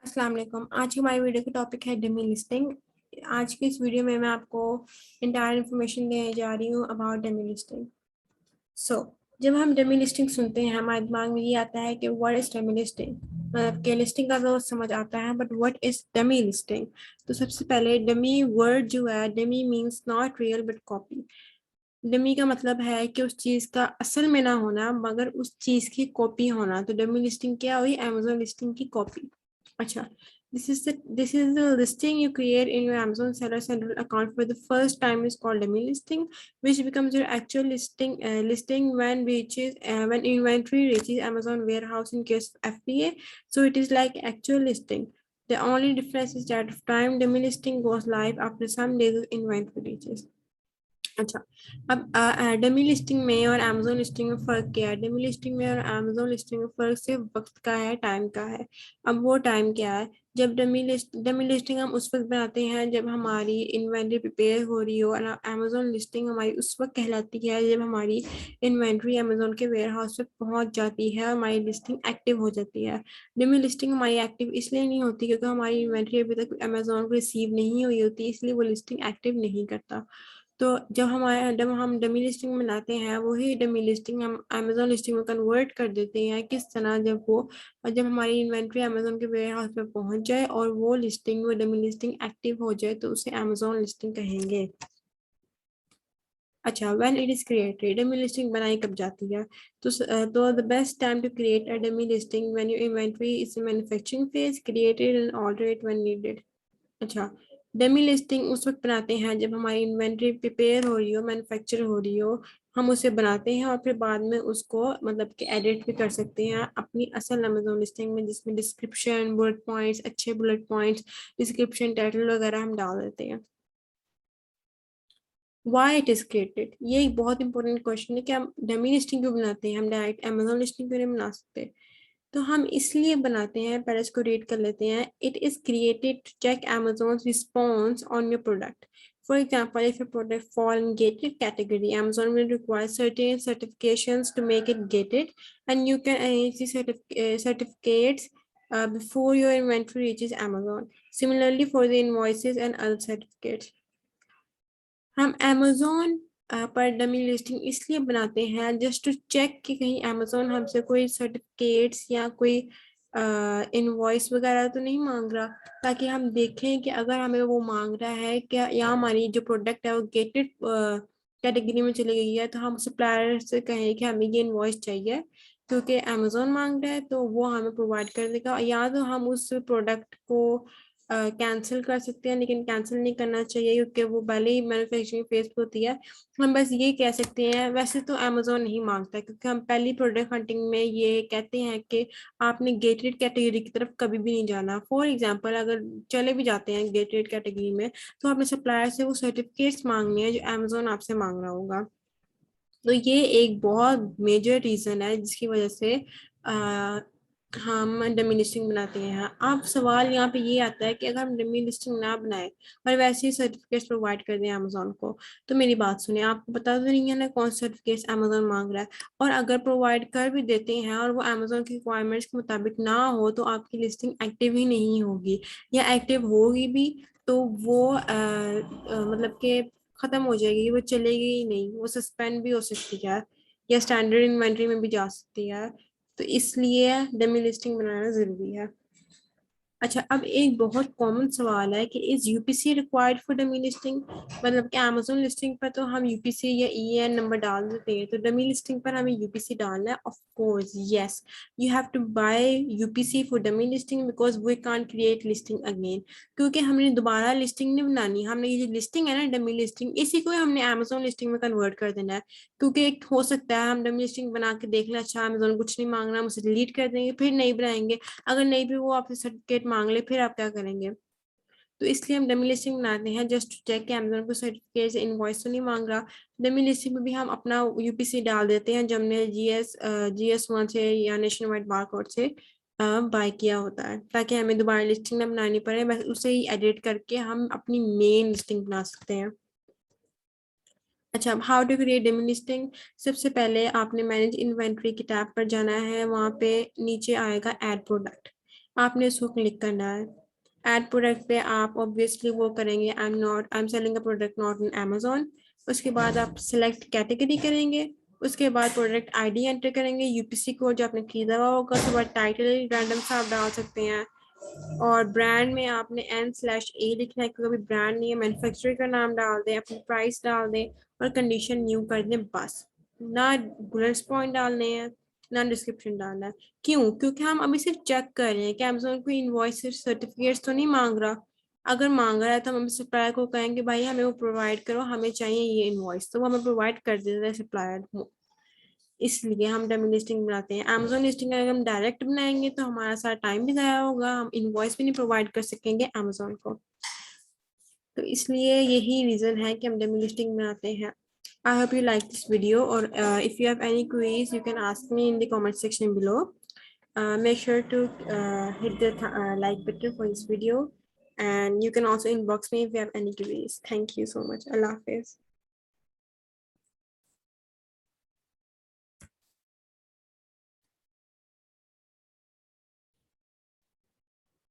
अस्सलाम वालेकुम। आज की हमारी वीडियो का टॉपिक है डमी लिस्टिंग। आज की इस वीडियो में मैं आपको इंटायर इन्फॉर्मेशन देने जा रही हूँ अबाउट डमी लिस्टिंग। सो जब हम डमी लिस्टिंग सुनते हैं हमारे दिमाग में ये आता है कि व्हाट इज डमी लिस्टिंग। मतलब कि लिस्टिंग का तो समझ आता है but what is dummy listing. तो सबसे पहले डमी वर्ड जो है, dummy means not real but copy. Dummy का मतलब है कि उस चीज का असल में ना होना मगर उस चीज की कॉपी होना। तो डमी लिस्टिंग क्या हुई? Amazon लिस्टिंग की कॉपी। अच्छा, this is the listing you create in your Amazon Seller Central account for the first time is called dummy listing, which becomes your actual listing when inventory reaches Amazon warehouse in case of FBA. So it is like actual listing. The only difference is that of time dummy listing goes live after some days of inventory reaches. अच्छा, अब dummy listing में और Amazon listing में फ़र्क क्या है? Dummy listing में और अमेजोन लिस्टिंग में फ़र्क सिर्फ वक्त का है, टाइम का है। अब वो टाइम क्या है? जब डमी लिस्टिंग हम उस वक्त बनाते हैं जब हमारी इन्वेंट्री प्रिपेयर हो रही हो, और अमेजोन लिस्टिंग हमारी उस वक्त कहलाती है जब हमारी इन्वेंट्री अमेजोन के वेयर हाउस पे पहुंच जाती है और हमारी लिस्टिंग एक्टिव हो जाती है। डमी लिस्टिंग हमारी एक्टिव इसलिए नहीं होती क्योंकि हमारी इन्वेंट्री अभी तक अमेजोन को रिसीव नहीं हुई होती, इसलिए वो लिस्टिंग एक्टिव नहीं करता। तो जब हम डमी लिस्टिंग बनाते हैं वही डमी लिस्टिंग हम अमेजोन लिस्टिंग में कन्वर्ट कर देते हैं। किस तरह? जब हमारी इन्वेंट्री अमेजोन के वेयर हाउस पे पहुंच जाए और वो लिस्टिंग, वो डमी लिस्टिंग एक्टिव हो जाए तो उसे अमेजोन लिस्टिंग कहेंगे। अच्छा, when it is created, dummy listing बनाई कब जाती है? तो the best time to create a dummy listing when your inventory is in manufacturing phase, created and alter it when needed. अच्छा, डमी लिस्टिंग उस वक्त बनाते हैं जब हमारी इन्वेंट्री प्रिपेयर हो रही हो, मैन्युफैक्चर हो रही हो। हम उसे बनाते हैं और फिर बाद में उसको मतलब कि एडिट भी कर सकते हैं अपनी असल अमेजोन लिस्टिंग में, जिसमें डिस्क्रिप्शन, बुलेट पॉइंट्स, अच्छे बुलेट पॉइंट्स, डिस्क्रिप्शन, टाइटल वगैरह हम डाल देते हैं। वाई इट इज क्रिएटेड, ये एक बहुत इंपॉर्टेंट क्वेश्चन है कि हम डमी लिस्टिंग क्यों बनाते हैं, हम डायरेक्ट अमेजोन लिस्टिंग क्यों नहीं बना सकते? तो हम इसलिए बनाते हैं, पहले इसको रीड कर लेते हैं। It is created to check Amazon's response on your product. For example, if your product fall in gated category, Amazon will require certain certifications to make it gated, and you can arrange the certificates before your inventory reaches Amazon. Similarly, for the invoices and other certificates, हम Amazon पर dummy listing इसलिए बनाते हैं just to check कि कहीं Amazon हमसे कोई certificates या कोई इनवॉइस वगैरह तो नहीं मांग रहा, ताकि हम देखें कि अगर हमें वो मांग रहा है क्या या हमारी जो प्रोडक्ट है वो गेटेड कैटेगरी में चली गई है, तो हम सप्लायर से कहें कि हमें ये इनवॉइस चाहिए क्योंकि Amazon मांग रहा है, तो वो हमें प्रोवाइड कर देगा। या तो हम उस प्रोडक्ट को कैंसिल कर सकते हैं, लेकिन कैंसिल नहीं करना चाहिए क्योंकि वो भले ही मैन्युफैक्चरिंग फेज पे होती है। हम बस ये कह सकते हैं, वैसे तो अमेजोन नहीं मांगता क्योंकि हम पहली प्रोडक्ट हंटिंग में ये कहते हैं कि आपने गेटेड कैटेगरी की तरफ कभी भी नहीं जाना। फॉर एग्जांपल, अगर चले भी जाते हैं गेटेड कैटेगरी में तो अपने सप्लायर से वो सर्टिफिकेट्स मांगने हैं जो अमेजोन आपसे मांग रहा होगा। तो ये एक बहुत मेजर रीजन है जिसकी वजह से हम डमी लिस्टिंग बनाते हैं। अब सवाल यहाँ पे ये आता है कि अगर हम डमी लिस्टिंग ना बनाए और वैसे ही सर्टिफिकेट्स प्रोवाइड कर दें अमेजोन को, तो मेरी बात सुने, आपको पता तो नहीं है ना कौन से सर्टिफिकेट्स अमेजोन मांग रहा है। और अगर प्रोवाइड कर भी देते हैं और वो अमेजोन की रिक्वायरमेंट्स के मुताबिक ना हो तो आपकी लिस्टिंग एक्टिव ही नहीं होगी, या एक्टिव होगी भी तो वो मतलब कि खत्म हो जाएगी, वो चलेगी ही नहीं, वो सस्पेंड भी हो सकती है या स्टैंडर्ड इन्वेंट्री में भी जा सकती है। तो इसलिए डमी लिस्टिंग बनाना जरूरी है। अच्छा, अब एक बहुत कॉमन सवाल है कि is UPC required for dummy listing. मतलब कि अमेजोन लिस्टिंग पर तो हम यूपीसी या ईएन नंबर डाल देते हैं, तो डमी लिस्टिंग पर हमें यूपीसी डालना है। Of course yes, you have to buy UPC for dummy listing because we can't create listing again. क्योंकि हमने दोबारा लिस्टिंग नहीं बनानी, हमने ये जो लिस्टिंग है ना डमी लिस्टिंग, इसी को हमने अमेजोन लिस्टिंग में कन्वर्ट कर देना है। क्योंकि एक हो सकता है हम डमी लिस्टिंग बना के देख लें, अच्छा अमेजोन कुछ नहीं मांग रहा, हम उसे डिलीट कर देंगे, फिर नहीं बनाएंगे। अगर नहीं भी वो आपसे सर्टिफिकेट मांग ले फिर आप क्या करेंगे? तो इसलिए हम डमी लिस्टिंग बनाते हैं जस्ट टू चेक कि अमेजोन को सर्टिफिकेट इनवॉइस तो नहीं मांग रहा। डमी लिस्टिंग में भी हम अपना यूपीसी डाल देते हैं जो हमने जीएस 1 से या नेशन वाइड बारकोड से बाय किया होता है, ताकि हमें दोबारा लिस्टिंग ना बनानी पड़े, बस उसे ही एडिट करके हम अपनी मेन लिस्टिंग बना सकते हैं। अच्छा, how to create demo listing. सबसे पहले आपने मैनेज इन्वेंट्री की टैब पर जाना है, वहां पे नीचे आएगा ऐड प्रोडक्ट। आपने इसको क्लिक करना है। ऐड प्रोडक्ट पे आप ऑब्वियसली वो करेंगे I am selling a product not in Amazon. उसके बाद आप सिलेक्ट कैटेगरी करेंगे। उसके बाद प्रोडक्ट आईडी एंटर करेंगे, यूपीसी कोड जो आपने खरीदा हुआ होगा। उसके बाद टाइटल रैंडम सा आप डाल सकते हैं, और ब्रांड में आपने N/A लिखना है, क्योंकि ब्रांड नहीं है, मैन्युफैक्चरर का नाम डाल दें, अपनी प्राइस डाल दें और कंडीशन न्यू कर दें बस। ना बुलेट्स पॉइंट डालने हैं, ना डिस्क्रिप्शन डालना है। क्यों? क्योंकि हम अभी सिर्फ चेक कर रहे हैं कि अमेजोन कोई इनवॉइस सर्टिफिकेट्स तो नहीं मांग रहा। अगर मांग रहा है तो हम सप्लायर को कहेंगे भाई हमें वो प्रोवाइड करो, हमें चाहिए ये इनवॉइस, तो वो हमें प्रोवाइड कर देता है सप्लायर। इसलिए हम डमी लिस्टिंग बनाते हैं। अमेजोन लिस्टिंग अगर हम डायरेक्ट बनाएंगे तो हमारा सारा टाइम भी ज़ाया होगा, हम इनवॉइस भी नहीं प्रोवाइड कर सकेंगे अमेजोन को। तो इसलिए यही रीज़न है कि हम डमी लिस्टिंग बनाते हैं। I hope you like this video, or if you have any queries you can ask me in the comment section below. Make sure to hit the like button for this video, and you can also inbox me if you have any queries. Thank you so much. Allah Hafiz.